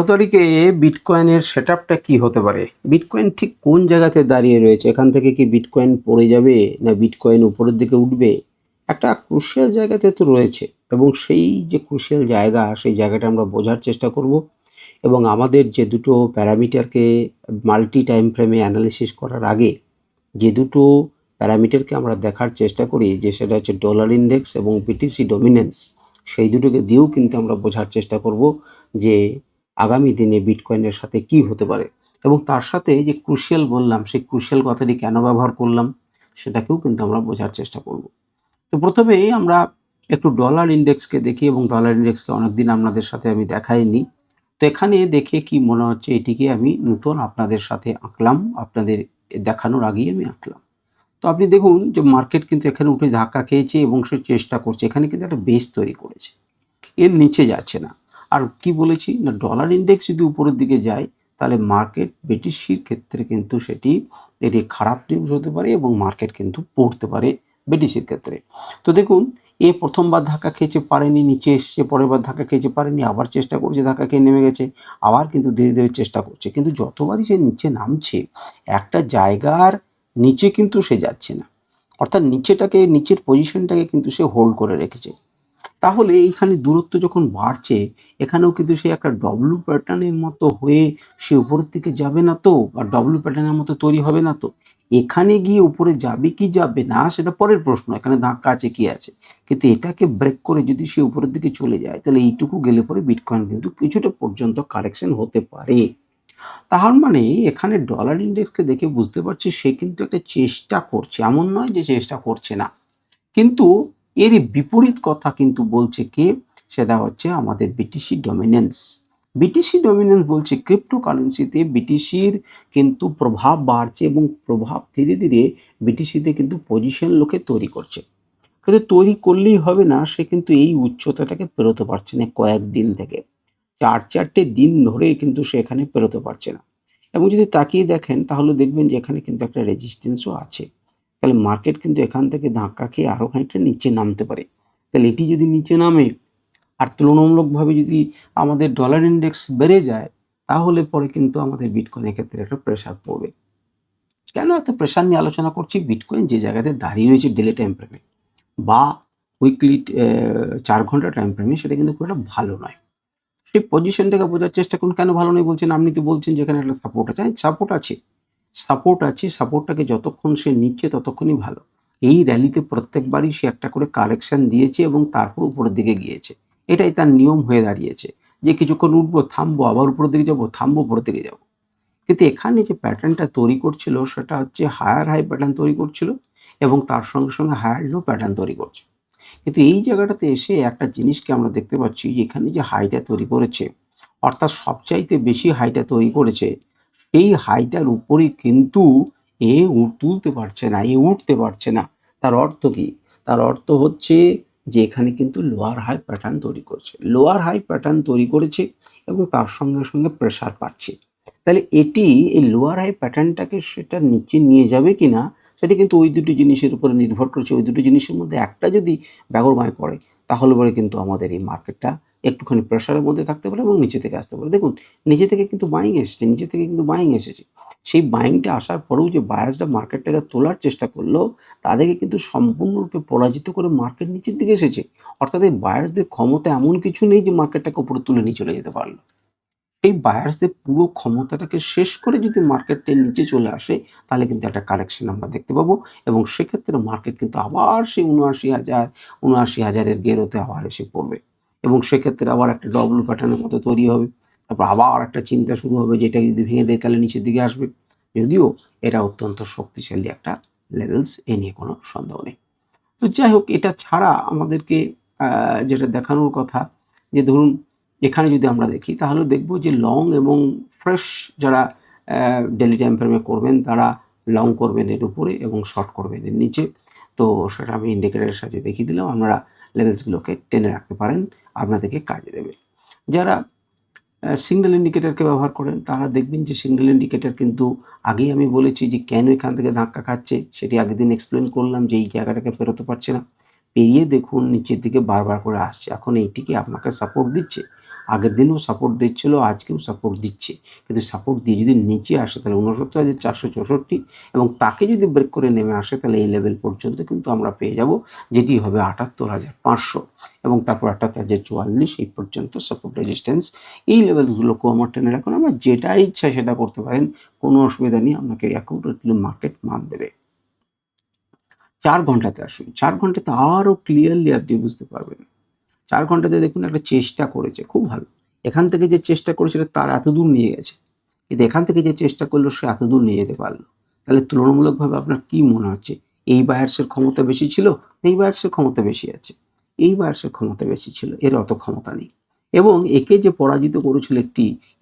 তারিখে বিটকয়েনের সেটআপটা কি হতে পারে? বিটকয়েন ঠিক কোন জায়গাতে দাঁড়িয়ে রয়েছে? এখান থেকে কি বিটকয়েন পড়ে যাবে না বিটকয়েন উপরের দিকে উঠবে? একটা ক্রুশিয়াল জায়গাতে তো রয়েছে এবং সেই যে ক্রুশিয়াল জায়গা সেই জায়গাটা আমরা বোঝার চেষ্টা করব এবং আমাদের যে দুটো প্যারামিটারকে মাল্টি টাইম ফ্রেমে অ্যানালিসিস করার আগে যে দুটো প্যারামিটারকে আমরা দেখার চেষ্টা করি যে সেটা হচ্ছে ডলার ইনডেক্স এবং বিটিসি ডমিনেন্স, সেই দুটোকে দিয়েও কিন্তু আমরা বোঝার চেষ্টা করব যে আগামী দিনে বিটকয়েনের সাথে কি হতে পারে এবং তার সাথে যে ক্রুশিয়াল বললাম সেই ক্রুশিয়াল কথাটি কেন ব্যবহার করলাম সেটাকেও কিন্তু আমরা বোঝার চেষ্টা করব। তো প্রথমেই আমরা একটু ডলার ইনডেক্সকে দেখি এবং ডলার ইনডেক্সকে অনেকদিন আপনাদের সাথে আমি দেখাইনি। তো এখানে দেখে কি মনে হচ্ছে এটিকে আমি নতুন আপনাদের সাথে আঁকলাম, আপনাদের দেখানোর আগেই আমি আঁকলাম। তো আপনি দেখুন যে মার্কেট কিন্তু এখানে উঠে ধাক্কা খেয়েছে এবং সে চেষ্টা করছে, এখানে কিন্তু একটা বেস তৈরি করেছে, এর নিচে যাচ্ছে না। আর কি বলেছি না, ডলার ইনডেক্স যদি উপরের দিকে যায় তাহলে মার্কেট বিটিসির ক্ষেত্রে কিন্তু এটি খারাপ নিউজ হতে পারে এবং মার্কেট কিন্তু পড়তে পারে বিটিসির ক্ষেত্রে। তো দেখুন এ প্রথমবার ধাক্কা খেয়েছে পারেনি, নিচে এসছে, পরের বার ধাক্কা খেয়েছে পারেনি, আবার চেষ্টা করছে, ধাক্কা খেয়ে নেমে গেছে, আবার কিন্তু ধীরে ধীরে চেষ্টা করছে, কিন্তু যতবারই সে নিচে নামছে একটা জায়গার নিচে কিন্তু সে যাচ্ছে না, অর্থাৎ নিচের পজিশনটাকে কিন্তু সে হোল্ড করে রেখেছে। তাহলে এইখানে দূরত্ব যখন বাড়ছে এখানেও কিন্তু সে একটা ডব্লু প্যাটার্নের মতো হয়ে সে উপরের দিকে যাবে না তো, আর ডব্লু প্যাটার্নের মতো তৈরি হবে না তো। এখানে গিয়ে উপরে যাবে কি যাবে না সেটা পরের প্রশ্ন, এখানে ধাক্কা আছে কি আছে, কিন্তু এটাকে ব্রেক করে যদি সে উপরের দিকে চলে যায় তাহলে এইটুকু গেলে পরে বিটকয়েন কিন্তু কিছুটা পর্যন্ত কারেকশন হতে পারে। তার মানে এখানে ডলার ইন্ডেক্সকে দেখে বুঝতে পারছি সে কিন্তু একটা চেষ্টা করছে, এমন নয় যে চেষ্টা করছে না। কিন্তু এর বিপরীত কথা কিন্তু বলছে কে, সেটা হচ্ছে আমাদের বিটিসি ডমিনেন্স। বিটিসি ডমিনেন্স বলছে ক্রিপ্টোকারেন্সিতে বিটিসির কিন্তু প্রভাব বাড়ছে এবং প্রভাব ধীরে ধীরে বিটিসিতে কিন্তু পজিশন লোকে তৈরি করছে, কিন্তু তৈরি করলেই হবে না, সে কিন্তু এই উচ্চতাটাকে পেরোতে পারছে না কয়েকদিন থেকে, চারটে দিন ধরে কিন্তু সে এখানে পেরোতে পারছে না। এবং যদি তাকিয়ে দেখেন তাহলে দেখবেন যে এখানে কিন্তু একটা রেজিস্ট্যান্সও আছে, তাহলে মার্কেট কিন্তু এখান থেকে ধাক্কা খেয়ে আরও খানিকটা নিচে নামতে পারে। তাহলে এটি যদি নিচে নামে আর তুলনামূলকভাবে যদি আমাদের ডলার ইনডেক্স বেড়ে যায় তাহলে পরে কিন্তু আমাদের বিটকয়েনের ক্ষেত্রে একটা প্রেশার পড়বে। কেন এত প্রেশার নিয়ে আলোচনা করছি? বিটকয়েন যে জায়গাতে দাঁড়িয়ে রয়েছে ডেলি টাইম ফ্রেমে বা উইকলি 4 ঘন্টা টাইম ফ্রেমে, সেটা কিন্তু খুব একটা ভালো নয়। সেই পজিশনটাকে বোঝার চেষ্টা করুন, কেন ভালো নয় বলছেন? আপনি তো বলছেন যে এখানে একটা সাপোর্ট আছে। সাপোর্ট আছে, সাপোর্ট আছে, সাপোর্টটাকে যতক্ষণ সে নিচ্ছে ততক্ষণই ভালো। এই র্যালিতে প্রত্যেকবারই সে একটা করে কারেকশন দিয়েছে এবং তারপর উপরের দিকে গিয়েছে, এটাই তার নিয়ম হয়ে দাঁড়িয়েছে যে কিছুক্ষণ উঠবো, থামবো, আবার উপরের দিকে যাবো, থামবো, উপরের দিকে যাবো। কিন্তু এখানে যে প্যাটার্নটা তৈরি করছিল সেটা হচ্ছে হায়ার হাই প্যাটার্ন তৈরি করছিল এবং তার সঙ্গে সঙ্গে হায়ার লো প্যাটার্ন তৈরি করছে। কিন্তু এই জায়গাটাতে এসে একটা জিনিসকে আমরা দেখতে পাচ্ছি, এখানে যে হাইটা তৈরি করেছে, অর্থাৎ সবচাইতে বেশি হাইটা তৈরি করেছে, সেই হাইটার উপরেই কিন্তু তুলতে পারছে না, উঠতে পারছে না। তার অর্থ কি? তার অর্থ হচ্ছে যে এখানে কিন্তু লোয়ার হাই প্যাটার্ন তৈরি করছে, লোয়ার হাই প্যাটার্ন তৈরি করেছে এবং তার সঙ্গে সঙ্গে প্রেশার পাচ্ছে। তাহলে এটি এই লোয়ার হাই প্যাটার্নটাকে সেটা নিচে নিয়ে যাবে কিনা সেটা কিন্তু ওই দুটি জিনিসের উপরে নির্ভর করছে। ওই দুটো জিনিসের মধ্যে একটা যদি ব্যগরমায় করে তাহলে পরে কিন্তু আমাদের এই মার্কেটটা একটুখানি প্রেশারের মধ্যে থাকতে পারে এবং নিচে থেকে আসতে পারে। দেখুন নিচে থেকে কিন্তু বাইং এসেছে, নিচে থেকে কিন্তু বাইং এসেছে। সেই বাইংটা আসার পরেও যে বায়াসটা মার্কেটটাকে তোলার চেষ্টা করলো তাদেরকে কিন্তু সম্পূর্ণরূপে পরাজিত করে মার্কেট নিচের দিকে এসেছে। অর্থাৎ এই বায়াসদের ক্ষমতা এমন কিছু নেই যে মার্কেটটাকে উপরে তুলে নিয়ে চলে যেতে পারলো। এই বায়ার্সদের পুরো ক্ষমতাটাকে শেষ করে যদি মার্কেটটা নিচে চলে আসে তাহলে কিন্তু একটা কারেকশন আমরা দেখতে পাবো এবং সেক্ষেত্রে মার্কেট কিন্তু আবার সেই ৭৯,০০০ গেরোতে আবার এসে পড়বে এবং সেক্ষেত্রে আবার একটা ডব্লু প্যাটার্নের মতো তৈরি হবে। তারপর আবার একটা চিন্তা শুরু হবে যে এটা যদি ভেঙে দেয় তাহলে নিচের দিকে আসবে, যদিও এটা অত্যন্ত শক্তিশালী একটা লেভেলস, এ নিয়ে কোনো সন্দেহ নেই। তো যাই হোক, এটা ছাড়া আমাদেরকে যেটা দেখানোর কথা যে ধরুন এখানে যদি আমরা দেখি তাহলে দেখব যে লং এবং ফ্রেশ যারা ডেলি টাইম ফ্রেমে করবেন তারা লং করবেন এর উপরে এবং শর্ট করবেন এর নিচে। তো সেটা আমি ইন্ডিকেটারের সাথে দেখিয়ে দিলাম, আপনারা লেভেলসগুলোকে টেনে রাখতে পারেন, আপনাদেরকে কাজে দেবে। যারা সিঙ্গেল ইন্ডিকেটরকে ব্যবহার করেন তারা দেখবেন যে সিঙ্গেল ইন্ডিকেটর কিন্তু আগেই আমি বলেছি যে কেন এখান থেকে ধাক্কা খাচ্ছে, সেটি আগের দিন এক্সপ্লেন করলাম যে এই জায়গাটাকে পেরোতে পারছে না, পেরিয়ে দেখুন নিচের দিকে বারবার করে আসছে, এখন এইটিকে আপনাকে সাপোর্ট দিচ্ছে। আগের দিনও সাপোর্ট দিচ্ছিল, আজকেও সাপোর্ট দিচ্ছে, কিন্তু সাপোর্ট দিয়ে যদি নিচে আসে তাহলে 69,464 এবং তাকে যদি ব্রেক করে নেমে আসে তাহলে এই লেভেল পর্যন্ত কিন্তু আমরা পেয়ে যাব, যেটি হবে 78,500 এবং তারপর 78,044 এই পর্যন্ত সাপোর্ট রেজিস্ট্যান্স। এই লেভেলগুলোকেও আমার টেনে রাখুন, আমার যেটা ইচ্ছা সেটা করতে পারেন, কোনো অসুবিধা নেই, আপনাকে অ্যাকুরেটলি মার্কেট মান দেবে। 4 ঘন্টাতে আসুন, 4 ঘন্টাতে আরও ক্লিয়ারলি আপনি বুঝতে পারবেন। 4 ঘন্টাতে দেখুন একটা চেষ্টা করেছে, খুব ভালো। এখান থেকে যে চেষ্টা করেছিল তার এতদূর নিয়ে গেছে, কিন্তু এখান থেকে যে চেষ্টা করলো সে এতদূর নিয়ে যেতে পারলো। তাহলে তুলনামূলকভাবে আপনার কি মনে হচ্ছে, এই বায়ার্সের ক্ষমতা বেশি ছিল, এই বায়ার্সের ক্ষমতা বেশি আছে? এই বায়ার্সের ক্ষমতা বেশি ছিল, এর অত ক্ষমতা নেই। এবং একে যে পরাজিত করেছিল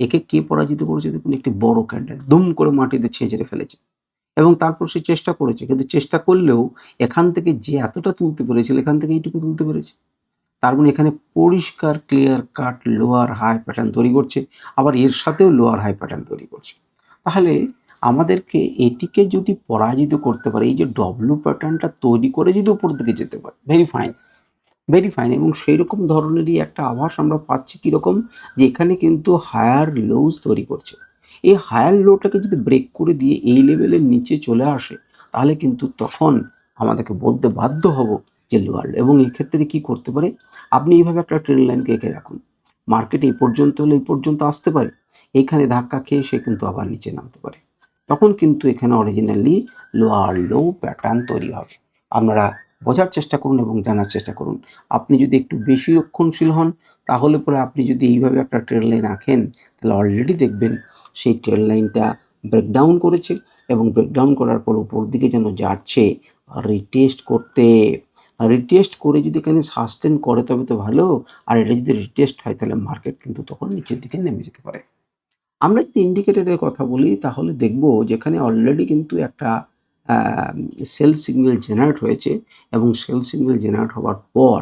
একে কে পরাজিত করেছে দেখুন, একটি বড় ক্যান্ডেল দুম করে মাটিতে ছেঁচড়ে ফেলেছে এবং তারপর সে চেষ্টা করেছে, কিন্তু চেষ্টা করলেও এখান থেকে যে এতটা তুলতে পেরেছিল এখান থেকে এইটুকু তুলতে পেরেছে। তার মানে এখানে পরিষ্কার clear cut lower high pattern তৈরি করছে, আবার এর সাথেও লোয়ার হাই প্যাটার্ন তৈরি করছে। তাহলে আমাদেরকে এটিকে যদি পরাজিত করতে পারে, এই যে ডব্লু প্যাটার্নটা তৈরি করে যদি উপর দিকে যেতে পারে, ভেরি ফাইন, ভেরি ফাইন। এবং সেই রকম ধরনেরই একটা আভাস আমরা পাচ্ছি কীরকম, যে এখানে কিন্তু হায়ার লোজ তৈরি করছে। এই হায়ার লোটাকে যদি ব্রেক করে দিয়ে এই লেভেলের নিচে চলে আসে তাহলে কিন্তু তখন আমাদেরকে বলতে বাধ্য হব যে লোয়ার। এবং এই ক্ষেত্রে কি করতে পারে, আপনি এইভাবে একটা ট্রেন লাইনকে এঁকে রাখুন, মার্কেট এই পর্যন্ত হলে এই পর্যন্ত আসতে পারে, এইখানে ধাক্কা খেয়ে সে কিন্তু আবার নিচে নামতে পারে, তখন কিন্তু এখানে অরিজিনালি লোয়ার লো প্যাটার্ন তৈরি হবে। আপনারা বোঝার চেষ্টা করুন এবং জানার চেষ্টা করুন। আপনি যদি একটু বেশি রক্ষণশীল হন তাহলে পরে আপনি যদি এইভাবে একটা ট্রেন লাইন আঁকেন তাহলে অলরেডি দেখবেন সেই ট্রেন লাইনটা ব্রেকডাউন করেছে এবং ব্রেকডাউন করার পর উপর দিকে যেন যাচ্ছে রিটেস্ট করতে। রিটেস্ট করে যদি এখানে সাস্টেন করে তবে তো ভালো, আর এটা যদি রিটেস্ট হয় তাহলে মার্কেট কিন্তু তখন নিচের দিকে নেমে যেতে পারে। আমরা যদি ইন্ডিকেটরের কথা বলি তাহলে দেখব যেখানে অলরেডি কিন্তু একটা সেল সিগন্যাল জেনারেট হয়েছে এবং সেল সিগন্যাল জেনারেট হওয়ার পর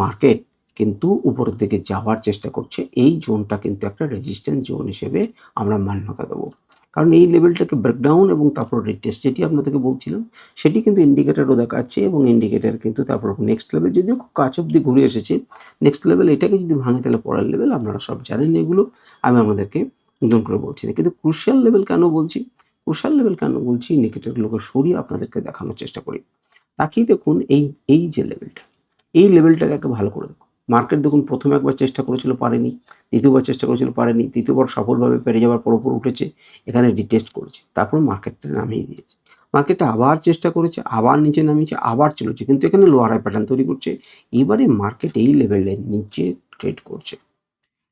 মার্কেট কিন্তু উপরের দিকে যাওয়ার চেষ্টা করছে। এই জোনটা কিন্তু একটা রেজিস্ট্যান্স জোন হিসেবে আমরা মান্যতা দেবো, কারণ এই লেভেলটাকে ব্রেকডাউন এবং তারপর রিটেস্ট যেটি আপনাদেরকে বলছিলাম সেটি কিন্তু ইন্ডিকেটারও দেখাচ্ছে এবং ইন্ডিকেটার কিন্তু তারপর নেক্সট লেভেল যদিও খুব কাছ অব্দি ঘুরে এসেছে, নেক্সট লেভেল এটাকে যদি ভাঙে তাহলে পরের লেভেল, আপনারা সব জানেন এগুলো, আমি আপনাদেরকে নতুন করে বলছি না। কিন্তু ক্রুশিয়াল লেভেল কেন বলছি, ক্রুশিয়াল লেভেল কেন বলছি, ইন্ডিকেটারগুলোকে সরিয়ে আপনাদেরকে দেখানোর চেষ্টা করি। তাকিয়ে দেখুন এই এই যে লেভেলটা, এই লেভেলটাকে একে ভালো করে দেখুন। মার্কেট দেখুন প্রথমে একবার চেষ্টা করেছিল পারেনি, দ্বিতীয়বার চেষ্টা করেছিল পারেনি, তৃতীয়বার সফলভাবে পেরে যাওয়ার পর উপর উঠেছে, এখানে রিটেস্ট করেছে, তারপর মার্কেটটা নামিয়ে দিয়েছে। মার্কেটটা আবার চেষ্টা করেছে, আবার নিচে নামিয়েছে, আবার চলেছে, কিন্তু এখানে লোয়ার হাই প্যাটার্ন তৈরি করছে। এবারে মার্কেট এই লেভেলের নিচে ট্রেড করছে।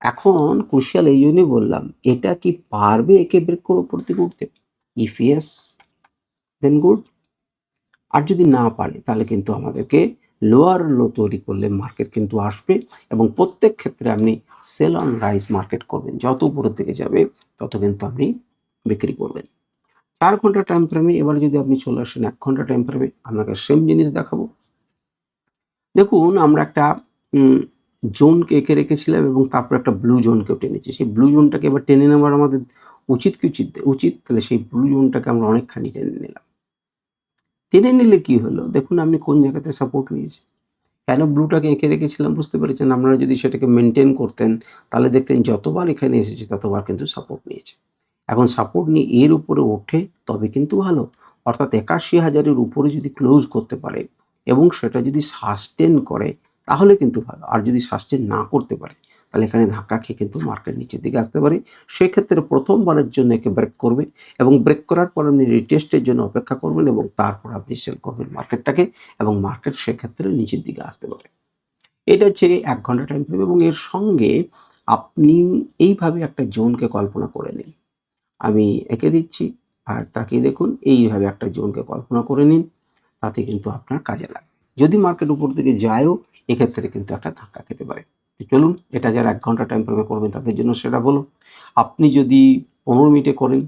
এখন ক্রুশিয়াল এই জন্যই বললাম, এটা কি পারবে একে ব্রেক করে উপর দিকে উঠতে? ইফ ইয়েস দেন গুড, আর যদি না পারে তাহলে কিন্তু আমাদেরকে লোয়ার লো তৈরি করলে মার্কেট কিন্তু আসবে এবং প্রত্যেক ক্ষেত্রে আপনি সেল অন রাইজ মার্কেট করবেন, যত উপরের দিকে যাবে তত কিন্তু আপনি বিক্রি করবেন। 4 ঘন্টা টাইম ফ্রেমে এবার যদি আপনি চলে আসেন 1 ঘন্টা টাইম ফ্রেমে, আপনাকে সেম জিনিস দেখাবো। দেখুন আমরা একটা জোনকে এঁকে রেখেছিলাম এবং তারপর একটা ব্লু জোনকেও টেনেছি। সেই ব্লু জোনটাকে এবার টেনে নেওয়ার আমাদের উচিত কি উচিত, তাহলে সেই ব্লু জোনটাকে আমরা অনেকখানি টেনে নিলাম। টেনে নিলে কি হলো, দেখুন আপনি কোন জায়গাতে সাপোর্ট নিয়েছে, কেন ব্লুটাকে এঁকে রেখেছিলাম বুঝতে পেরেছেন? আপনারা যদি সেটাকে মেনটেন করতেন তাহলে দেখতেন যতবার এখানে এসেছে ততবার কিন্তু সাপোর্ট নিয়েছে। এখন সাপোর্ট নিয়ে এর উপরে ওঠে তবে কিন্তু ভালো, অর্থাৎ ৮১,০০০-এর উপরে যদি ক্লোজ করতে পারে এবং সেটা যদি সাস্টেন করে তাহলে কিন্তু ভালো, আর যদি সাস্টেন না করতে পারে তাহলে এখানে ধাক্কা খেয়ে কিন্তু মার্কেট নিচের দিকে আসতে পারে। সেক্ষেত্রে প্রথমবারের জন্য একে ব্রেক করবে এবং ব্রেক করার পর আপনি রিটেস্টের জন্য অপেক্ষা করবেন এবং তারপর আপনি সেল করবেন মার্কেটটাকে এবং মার্কেট সেক্ষেত্রে নিচের দিকে আসতে পারে। এটা হচ্ছে 1 ঘন্টা টাইম ফ্রেম এবং এর সঙ্গে আপনি এইভাবে একটা জোনকে কল্পনা করে নিন, আমি এঁকে দিচ্ছি আর তাকিয়ে দেখুন এইভাবে একটা জোনকে কল্পনা করে নিন, তাতে কিন্তু আপনার কাজে লাগবে। যদি মার্কেট উপর দিকে যায়ও এক্ষেত্রে কিন্তু একটা ধাক্কা খেতে পারে। তো চলুন, এটা যারা 1 ঘন্টা টাইম ফ্রেমে করবেন তাদের জন্য সেটা বলো। আপনি যদি 15 মিনিটে করেন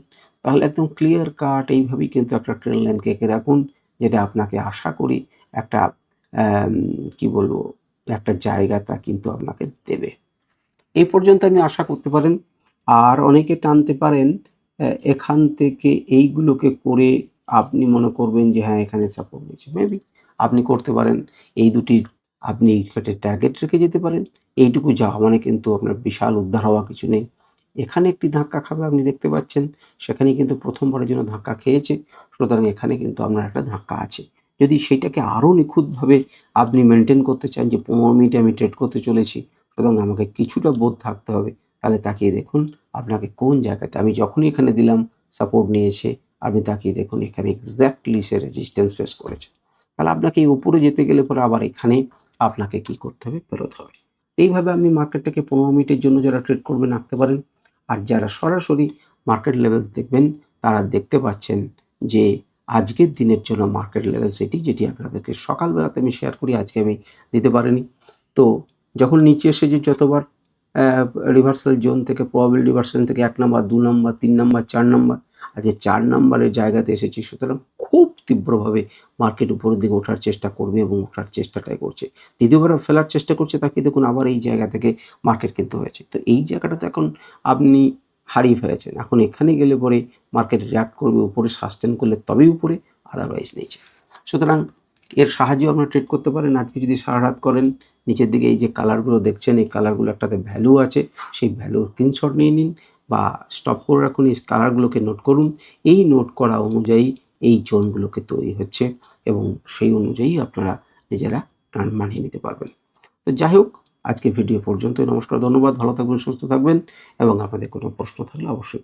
তাহলে একদম ক্লিয়ার কাট এইভাবেই কিন্তু একটা ট্রেন লাইনকে এঁকে রাখুন, যেটা আপনাকে আশা করি একটা কি বলবো, একটা জায়গাটা কিন্তু আপনাকে দেবে। এই পর্যন্ত আপনি আশা করতে পারেন। আর অনেকে টানতে পারেন এখান থেকে এইগুলোকে করে আপনি মনে করবেন যে হ্যাঁ এখানে সাপোর্ট নিয়েছে, মেবি আপনি করতে পারেন। এই দুটি আপনি এইখানে টার্গেট রেখে যেতে পারেন। এইটুকু যাওয়া মানে কিন্তু আপনার বিশাল উদ্ধার হওয়া কিছু নেই। এখানে একটি ধাক্কা খাবে আপনি দেখতে পাচ্ছেন। সেখানেই কিন্তু ১ম বারের জন্য ধাক্কা খেয়েছে। সুতরাং এখানে কিন্তু আপনার একটা ধাক্কা আছে। যদি সেইটাকে আরও নিখুঁতভাবে আপনি মেইনটেইন করতে চান যে ১৫ মিনিটে আমি ট্রেড করতে চলেছি, সুতরাং আমাকে কিছুটা বোধ থাকতে হবে। তাহলে তাকিয়ে দেখুন আপনাকে কোন জায়গাতে আমি যখনই এখানে দিলাম সাপোর্ট নিয়েছে, আপনি তাকিয়ে দেখুন এখানে এক্সাক্টলি সে রেজিস্ট্যান্স ফেস করেছে। তাহলে আপনাকে এই উপরে যেতে গেলে পরে আবার এখানে আপনাকে কি করতে হবে? বেরোতে হবে। এইভাবে আপনি মার্কেটটাকে ১৫ মিনিটের জন্য যারা ট্রেড করবেন আঁকতে পারেন। আর যারা সরাসরি মার্কেট লেভেলস দেখবেন তারা দেখতে পাচ্ছেন যে আজকের দিনের জন্য মার্কেট লেভেলস এটি, যেটি আপনাদেরকে সকালবেলাতে আমি শেয়ার করি, আজকে আমি দিতে পারিনি। তো যখন নিচে এসে যে যতবার রিভার্সাল জোন থেকে প্রবাবিলিটি রিভার্সাল থেকে ১ নাম্বার, ২ নাম্বার, ৩ নাম্বার, ৪ নাম্বার, আজকে ৪ নাম্বারের জায়গাতে এসেছি। সুতরাং খুব তীব্রভাবে মার্কেট উপরের দিকে ওঠার চেষ্টা করবে এবং ওঠার চেষ্টাটাই করছে। দ্বিতীয়বার ফেলার চেষ্টা করছে, তাকিয়ে দেখুন আবার এই জায়গা থেকে মার্কেট কিন্তু হয়েছে। তো এই জায়গাটাতে এখন আপনি হারিয়ে ফেলেছেন। এখন এখানে গেলে পরে মার্কেট রিঅ্যাক্ট করবে, উপরে সাস্টেন করলে তবেই উপরে, আদারওয়াইজ নিচে। সুতরাং এর সাহায্যেও আপনারা ট্রেড করতে পারেন। আজকে যদি সারা রাত করেন, নিচের দিকে এই যে কালারগুলো দেখছেন, এই কালারগুলো একটাতে ভ্যালু আছে, সেই ভ্যালুর স্ক্রিনশট নিয়ে নিন বা স্টপ করে রাখুন। এই কালারগুলোকে নোট করুন। এই নোট করা অনুযায়ী এই জোনগুলোকে তৈরি হচ্ছে এবং সেই অনুযায়ী আপনারা নিজেরা মানিয়ে নিতে পারবেন। তো যাই হোক, আজকে ভিডিও পর্যন্তই। নমস্কার, ধন্যবাদ, ভালো থাকবেন, সুস্থ থাকবেন এবং আপনাদের কোনো প্রশ্ন থাকলে অবশ্যই